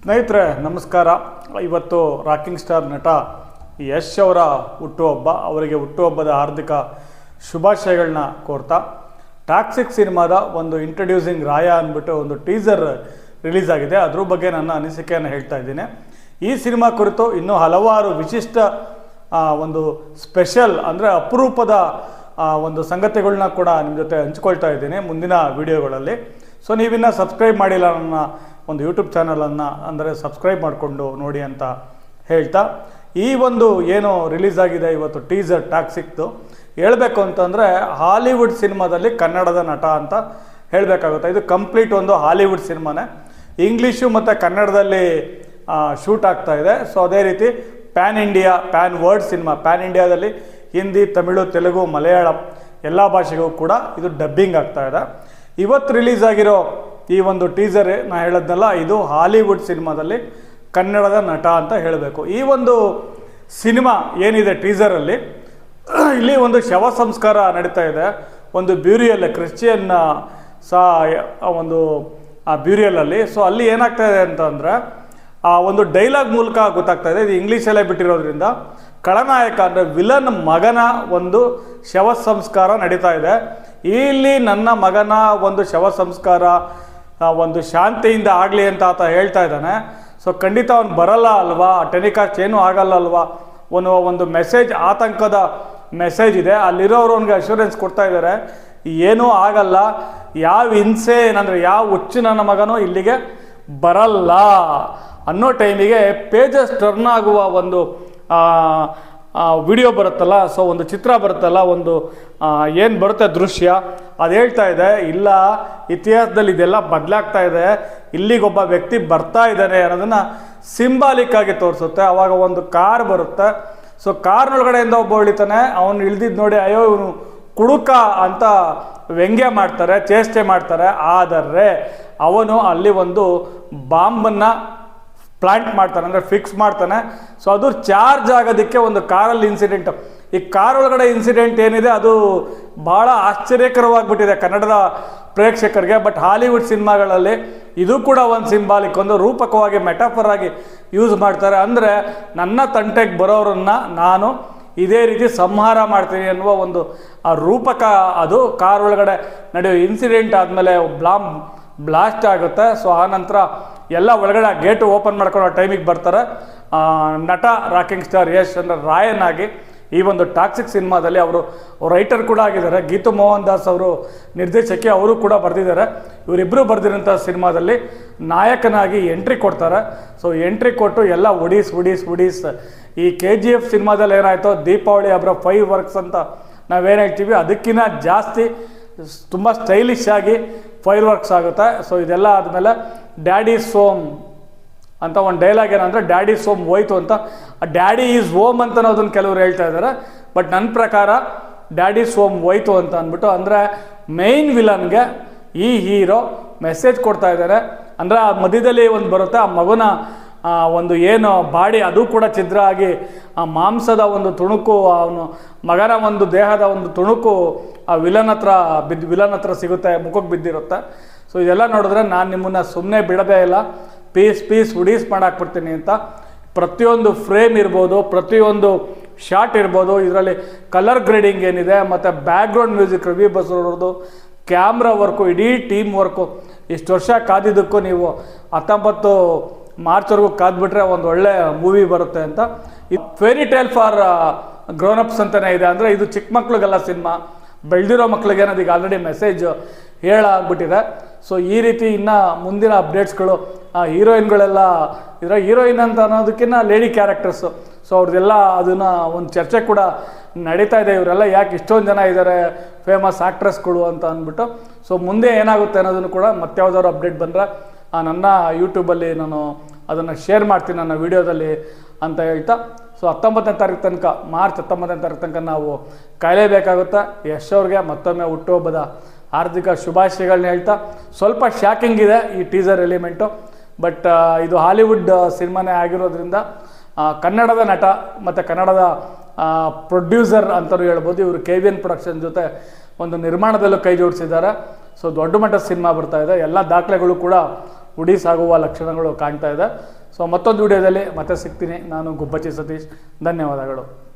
ಸ್ನೇಹಿತರೆ ನಮಸ್ಕಾರ. ಇವತ್ತು ರಾಕಿಂಗ್ ಸ್ಟಾರ್ ನಟ ಯಶ್ ಅವರ ಹುಟ್ಟುಹಬ್ಬ. ಅವರಿಗೆ ಹುಟ್ಟುಹಬ್ಬದ ಹಾರ್ದಿಕ ಶುಭಾಶಯಗಳನ್ನ ಕೋರ್ತಾ ಟಾಕ್ಸಿಕ್ ಸಿನಿಮಾದ ಒಂದು ಇಂಟ್ರೊಡ್ಯೂಸಿಂಗ್ ರಾಯ ಅಂದ್ಬಿಟ್ಟು ಒಂದು ಟೀಸರ್ ರಿಲೀಸ್ ಆಗಿದೆ. ಅದ್ರ ಬಗ್ಗೆ ನನ್ನ ಅನಿಸಿಕೆಯನ್ನು ಹೇಳ್ತಾ ಇದ್ದೀನಿ. ಈ ಸಿನಿಮಾ ಕುರಿತು ಇನ್ನೂ ಹಲವಾರು ವಿಶಿಷ್ಟ ಒಂದು ಸ್ಪೆಷಲ್ ಅಂದರೆ ಅಪರೂಪದ ಒಂದು ಸಂಗತಿಗಳನ್ನ ಕೂಡ ನಿಮ್ಮ ಜೊತೆ ಹಂಚ್ಕೊಳ್ತಾ ಇದ್ದೀನಿ ಮುಂದಿನ ವಿಡಿಯೋಗಳಲ್ಲಿ. ಸೊ ನೀವಿನ್ನು ಸಬ್ಸ್ಕ್ರೈಬ್ ಮಾಡಿಲ್ಲ ನನ್ನ ಒಂದು ಯೂಟ್ಯೂಬ್ ಚಾನಲನ್ನು, ಅಂದರೆ ಸಬ್ಸ್ಕ್ರೈಬ್ ಮಾಡಿಕೊಂಡು ನೋಡಿ ಅಂತ ಹೇಳ್ತಾ, ಈ ಒಂದು ಏನು ರಿಲೀಸ್ ಆಗಿದೆ ಇವತ್ತು ಟೀಸರ್ ಟಾಕ್ಸಿಕ್ದು, ಹೇಳಬೇಕು ಅಂತಂದರೆ ಹಾಲಿವುಡ್ ಸಿನಿಮಾದಲ್ಲಿ ಕನ್ನಡದ ನಟ ಅಂತ ಹೇಳಬೇಕಾಗುತ್ತೆ. ಇದು ಕಂಪ್ಲೀಟ್ ಒಂದು ಹಾಲಿವುಡ್ ಸಿನಿಮಾನೇ. ಇಂಗ್ಲೀಷು ಮತ್ತು ಕನ್ನಡದಲ್ಲಿ ಶೂಟ್ ಆಗ್ತಾ ಇದೆ. ಸೊ ಅದೇ ರೀತಿ PAN India, PAN world cinema, PAN ಇಂಡಿಯಾದಲ್ಲಿ ಹಿಂದಿ, ತಮಿಳು, ತೆಲುಗು, ಮಲಯಾಳಂ ಎಲ್ಲ ಭಾಷೆಗೂ ಕೂಡ ಇದು ಡಬ್ಬಿಂಗ್ ಆಗ್ತಾ ಇದೆ. ಇವತ್ತು ರಿಲೀಸ್ ಆಗಿರೋ ಈ ಒಂದು ಟೀಸರ್ ನಾ ಹೇಳೋದ್ನಲ್ಲ, ಇದು ಹಾಲಿವುಡ್ ಸಿನಿಮಾದಲ್ಲಿ ಕನ್ನಡದ ನಟ ಅಂತ ಹೇಳಬೇಕು. ಈ ಒಂದು ಸಿನಿಮಾ ಏನಿದೆ ಟೀಸರಲ್ಲಿ, ಇಲ್ಲಿ ಒಂದು ಶವ ಸಂಸ್ಕಾರ ನಡೀತಾ ಇದೆ ಒಂದು ಬ್ಯೂರಿಯಲ್, ಕ್ರಿಶ್ಚಿಯನ್ ಒಂದು ಆ ಬ್ಯೂರಿಯಲಲ್ಲಿ. ಸೊ ಅಲ್ಲಿ ಏನಾಗ್ತಾ ಇದೆ ಅಂತಂದರೆ ಆ ಒಂದು ಡೈಲಾಗ್ ಮೂಲಕ ಗೊತ್ತಾಗ್ತಾ ಇದೆ. ಇದು ಇಂಗ್ಲೀಷಲ್ಲೇ ಬಿಟ್ಟಿರೋದ್ರಿಂದ ಖಳನಾಯಕ ಅಂದರೆ ವಿಲನ್ ಮಗನ ಒಂದು ಶವ ಸಂಸ್ಕಾರ ನಡೀತಾ ಇದೆ. ಇಲ್ಲಿ ನನ್ನ ಮಗನ ಒಂದು ಶವ ಸಂಸ್ಕಾರ ಒಂದು ಶಾಂತಿಯಿಂದ ಆಗಲಿ ಅಂತ ಆತ ಹೇಳ್ತಾ ಇದ್ದಾನೆ. ಸೊ ಖಂಡಿತ ಅವನು ಬರಲ್ಲ ಅಲ್ವಾ, ಟೆಲಿಕಾಸ್ಟ್ ಏನೂ ಆಗಲ್ಲ ಅಲ್ವಾ, ಒಂದು ಮೆಸೇಜ್, ಆತಂಕದ ಮೆಸೇಜ್ ಇದೆ. ಅಲ್ಲಿರೋರು ಅವನಿಗೆ ಅಶ್ಯೂರೆನ್ಸ್ ಕೊಡ್ತಾ ಇದ್ದಾರೆ, ಏನೂ ಆಗಲ್ಲ, ಯಾವ ಹಿಂಸೆ ಏನಂದರೆ ಯಾವ ಹುಚ್ಚು ನನ್ನ ಮಗನೂ ಇಲ್ಲಿಗೆ ಬರಲ್ಲ ಅನ್ನೋ ಟೈಮಿಗೆ ಪೇಜಸ್ ಟರ್ನ್ ಆಗುವ ಒಂದು ವಿಡಿಯೋ ಬರುತ್ತಲ್ಲ, ಸೊ ಒಂದು ಚಿತ್ರ ಬರುತ್ತಲ್ಲ, ಒಂದು ಏನು ಬರುತ್ತೆ ದೃಶ್ಯ, ಅದು ಹೇಳ್ತಾ ಇದೆ, ಇಲ್ಲ ಇತಿಹಾಸದಲ್ಲಿ ಇದೆಲ್ಲ ಬದಲಾಗ್ತಾ ಇದೆ, ಇಲ್ಲಿಗೊಬ್ಬ ವ್ಯಕ್ತಿ ಬರ್ತಾ ಇದ್ದಾನೆ ಅನ್ನೋದನ್ನು ಸಿಂಬಾಲಿಕ್ ಆಗಿ ತೋರಿಸುತ್ತೆ. ಆವಾಗ ಒಂದು ಕಾರ್ ಬರುತ್ತೆ. ಸೊ ಕಾರ್ನೊಳಗಡೆಯಿಂದ ಒಬ್ಬ ಇಳಿತಾನೆ, ಅವನು ಇಳ್ದಿದ್ದು ನೋಡಿ ಅಯ್ಯೋ ಇವನು ಕುಡುಕ ಅಂತ ವ್ಯಂಗ್ಯ ಮಾಡ್ತಾರೆ, ಚೇಷ್ಟೆ ಮಾಡ್ತಾರೆ. ಆದರೆ ಅವನು ಅಲ್ಲಿ ಒಂದು ಬಾಂಬನ್ನು ಪ್ಲಾಂಟ್ ಮಾಡ್ತಾನೆ, ಅಂದರೆ ಫಿಕ್ಸ್ ಮಾಡ್ತಾನೆ. ಸೊ ಅದು ಚಾರ್ಜ್ ಆಗೋದಕ್ಕೆ ಒಂದು ಕಾರಲ್ಲಿ ಇನ್ಸಿಡೆಂಟ್, ಈ ಕಾರ್ ಒಳಗಡೆ ಇನ್ಸಿಡೆಂಟ್ ಏನಿದೆ ಅದು ಭಾಳ ಆಶ್ಚರ್ಯಕರವಾಗಿಬಿಟ್ಟಿದೆ ಕನ್ನಡದ ಪ್ರೇಕ್ಷಕರಿಗೆ. ಬಟ್ ಹಾಲಿವುಡ್ ಸಿನಿಮಾಗಳಲ್ಲಿ ಇದು ಕೂಡ ಒಂದು ಸಿಂಬಾಲಿಕ್, ಒಂದು ರೂಪಕವಾಗಿ ಮೆಟಾಫರ್ ಆಗಿ ಯೂಸ್ ಮಾಡ್ತಾರೆ. ಅಂದರೆ ನನ್ನ ತಂಟೆಗೆ ಬರೋರನ್ನು ನಾನು ಇದೇ ರೀತಿ ಸಂಹಾರ ಮಾಡ್ತೀನಿ ಅನ್ನುವ ಒಂದು ಆ ರೂಪಕ ಅದು ಕಾರ್ ಒಳಗಡೆ ನಡೆಯೋ ಇನ್ಸಿಡೆಂಟ್ ಆದಮೇಲೆ ಬ್ಲಾಸ್ಟ್ ಆಗುತ್ತೆ. ಸೊ ಆ ನಂತರ ಎಲ್ಲ ಒಳಗಡೆ ಆ ಗೇಟು ಓಪನ್ ಮಾಡ್ಕೊಂಡು ಆ ಟೈಮಿಗೆ ಬರ್ತಾರೆ ನಟ ರಾಕಿಂಗ್ ಸ್ಟಾರ್ ಯಶ್ ಅಂದರೆ ರಾಯನ್ ಆಗಿ. ಈ ಒಂದು ಟಾಕ್ಸಿಕ್ ಸಿನಿಮಾದಲ್ಲಿ ಅವರು ರೈಟರ್ ಕೂಡ ಆಗಿದ್ದಾರೆ. ಗೀತು ಮೋಹನ್ ದಾಸ್ ಅವರು ನಿರ್ದೇಶಕಿ, ಅವರು ಕೂಡ ಬರೆದಿದ್ದಾರೆ. ಇವರಿಬ್ಬರು ಬರೆದಿರೋಂಥ ಸಿನಿಮಾದಲ್ಲಿ ನಾಯಕನಾಗಿ ಎಂಟ್ರಿ ಕೊಡ್ತಾರೆ. ಸೊ ಎಂಟ್ರಿ ಕೊಟ್ಟು ಎಲ್ಲ ಒಡೀಸ್ ಈ KGF ಸಿನಿಮಾದಲ್ಲಿ ಏನಾಯಿತೋ ದೀಪಾವಳಿ ಹಬ್ಬ 5 ವರ್ಕ್ಸ್ ಅಂತ ನಾವೇನು ಹೇಳ್ತೀವಿ, ಅದಕ್ಕಿಂತ ಜಾಸ್ತಿ ತುಂಬ ಸ್ಟೈಲಿಶ್ ಆಗಿ 5 ವರ್ಕ್ಸ್ ಆಗುತ್ತೆ. ಸೊ ಇದೆಲ್ಲ ಆದಮೇಲೆ ಡ್ಯಾಡಿ ಸೋಮ್ ಅಂತ ಒಂದು ಡೈಲಾಗ್ ಏನಂದರೆ ಡ್ಯಾಡಿ ಸೋಮ್ ಹೋಯ್ತು ಅಂತ, ಡ್ಯಾಡಿ ಈಸ್ ಓಮ್ ಅಂತ ಅದನ್ನು ಕೆಲವರು ಹೇಳ್ತಾ ಇದ್ದಾರೆ. ಬಟ್ ನನ್ನ ಪ್ರಕಾರ ಡ್ಯಾಡಿ ಸೋಮ್ ಹೋಯ್ತು ಅಂತ ಅಂದ್ಬಿಟ್ಟು, ಅಂದರೆ ಮೇಯ್ನ್ ವಿಲನ್ಗೆ ಈ ಹೀರೋ ಮೆಸೇಜ್ ಕೊಡ್ತಾ ಇದ್ದಾರೆ. ಅಂದರೆ ಆ ಮಧ್ಯದಲ್ಲಿ ಒಂದು ಬರುತ್ತೆ, ಆ ಮಗುನ ಒಂದು ಏನು ಬಾಡಿ ಅದು ಕೂಡ ಛಿದ್ರ ಆಗಿ ಆ ಮಾಂಸದ ಒಂದು ತುಣುಕು, ಅವನು ಮಗನ ಒಂದು ದೇಹದ ಒಂದು ತುಣುಕು ಆ ವಿಲನ್ ಹತ್ರ ಸಿಗುತ್ತೆ, ಮುಖಕ್ಕೆ ಬಿದ್ದಿರುತ್ತೆ. ಸೊ ಇದೆಲ್ಲ ನೋಡಿದ್ರೆ ನಾನು ನಿಮ್ಮನ್ನು ಸುಮ್ಮನೆ ಬಿಡೋದೇ ಇಲ್ಲ, ಪೀಸ್ ಉಡೀಸ್ ಮಾಡಾಕ್ಬಿಡ್ತೀನಿ ಅಂತ. ಪ್ರತಿಯೊಂದು ಫ್ರೇಮ್ ಇರ್ಬೋದು, ಪ್ರತಿಯೊಂದು ಶಾಟ್ ಇರ್ಬೋದು, ಇದರಲ್ಲಿ ಕಲರ್ ಗ್ರೇಡಿಂಗ್ ಏನಿದೆ, ಮತ್ತು ಬ್ಯಾಕ್ಗ್ರೌಂಡ್ ಮ್ಯೂಸಿಕ್ ರವಿ ಬಸವರವ್ರದ್ದು, ಕ್ಯಾಮ್ರಾ ವರ್ಕು, ಇಡೀ ಟೀಮ್ ವರ್ಕು, ಇಷ್ಟು ವರ್ಷ ಕಾದಿದ್ದಕ್ಕೂ ನೀವು 19 ಮಾರ್ಚ್ವರೆಗೂ ಕಾದ್ಬಿಟ್ರೆ ಒಂದು ಒಳ್ಳೆ ಮೂವಿ ಬರುತ್ತೆ ಅಂತ. ಇದು ಫೇರಿ ಟೇಲ್ ಫಾರ್ ಗ್ರೋನಪ್ಸ್ ಅಂತಲೇ ಇದೆ. ಅಂದರೆ ಇದು ಚಿಕ್ಕ ಮಕ್ಳಿಗೆಲ್ಲ ಸಿನಿಮಾ, ಬೆಳೆದಿರೋ ಮಕ್ಳಿಗೆ ಅನ್ನೋದೀಗ ಆಲ್ರೆಡಿ ಮೆಸೇಜ್ ಹೇಳಾಗ್ಬಿಟ್ಟಿದೆ. ಸೊ ಈ ರೀತಿ ಇನ್ನು ಮುಂದಿನ ಅಪ್ಡೇಟ್ಸ್ಗಳು, ಹೀರೋಯಿನ್ಗಳೆಲ್ಲ ಇದರ ಹೀರೋಯಿನ್ ಅಂತ ಅನ್ನೋದಕ್ಕಿಂತ ಲೇಡಿ ಕ್ಯಾರೆಕ್ಟರ್ಸು, ಸೊ ಅವ್ರದ್ದೆಲ್ಲ ಅದನ್ನು ಒಂದು ಚರ್ಚೆ ಕೂಡ ನಡೀತಾ ಇದೆ. ಇವರೆಲ್ಲ ಯಾಕೆ ಇಷ್ಟೊಂದು ಜನ ಇದ್ದಾರೆ ಫೇಮಸ್ ಆ್ಯಕ್ಟ್ರೆಸ್ಗಳು ಅಂತ ಅಂದ್ಬಿಟ್ಟು. ಸೊ ಮುಂದೆ ಏನಾಗುತ್ತೆ ಅನ್ನೋದನ್ನು ಕೂಡ ಮತ್ತೆ ಯಾವುದಾದ್ರು ಅಪ್ಡೇಟ್ ಬಂದರೆ ನನ್ನ ಯೂಟ್ಯೂಬಲ್ಲಿ ನಾನು ಅದನ್ನು ಶೇರ್ ಮಾಡ್ತೀನಿ ನನ್ನ ವೀಡಿಯೋದಲ್ಲಿ ಅಂತ ಹೇಳ್ತಾ. ಸೊ 19ನೇ ತಾರೀಕು ತನಕ, ಮಾರ್ಚ್ 19ನೇ ತಾರೀಕು ತನಕ ನಾವು ಕಾಯಲೇಬೇಕಾಗುತ್ತೆ. ಯಶ್ ಅವ್ರಿಗೆ ಮತ್ತೊಮ್ಮೆ ಹುಟ್ಟುಹಬ್ಬದ ಹಾರ್ದಿಕ ಶುಭಾಶಯಗಳನ್ನ ಹೇಳ್ತಾ, ಸ್ವಲ್ಪ ಶಾಕಿಂಗ್ ಇದೆ ಈ ಟೀಸರ್ ಎಲಿಮೆಂಟು. ಬಟ್ ಇದು ಹಾಲಿವುಡ್ ಸಿನಿಮಾನೇ ಆಗಿರೋದ್ರಿಂದ ಕನ್ನಡದ ನಟ ಮತ್ತು ಕನ್ನಡದ ಪ್ರೊಡ್ಯೂಸರ್ ಅಂತಲೂ ಹೇಳ್ಬೋದು. ಇವರು KVN ಪ್ರೊಡಕ್ಷನ್ ಜೊತೆ ಒಂದು ನಿರ್ಮಾಣದಲ್ಲೂ ಕೈ ಜೋಡಿಸಿದ್ದಾರೆ. ಸೊ ದೊಡ್ಡ ಮಟ್ಟದ ಸಿನಿಮಾ ಬರ್ತಾ ಇದೆ. ಎಲ್ಲ ದಾಖಲೆಗಳು ಕೂಡ ಉಡಿ ಸಾಗುವ ಲಕ್ಷಣಗಳು ಕಾಣ್ತಾ ಇದೆ. ಸೊ ಮತ್ತೊಂದು ವಿಡಿಯೋದಲ್ಲಿ ಮತ್ತೆ ಸಿಗ್ತೀನಿ. ನಾನು ಗುಬ್ಬಚ್ಚಿ ಸತೀಶ್. ಧನ್ಯವಾದಗಳು.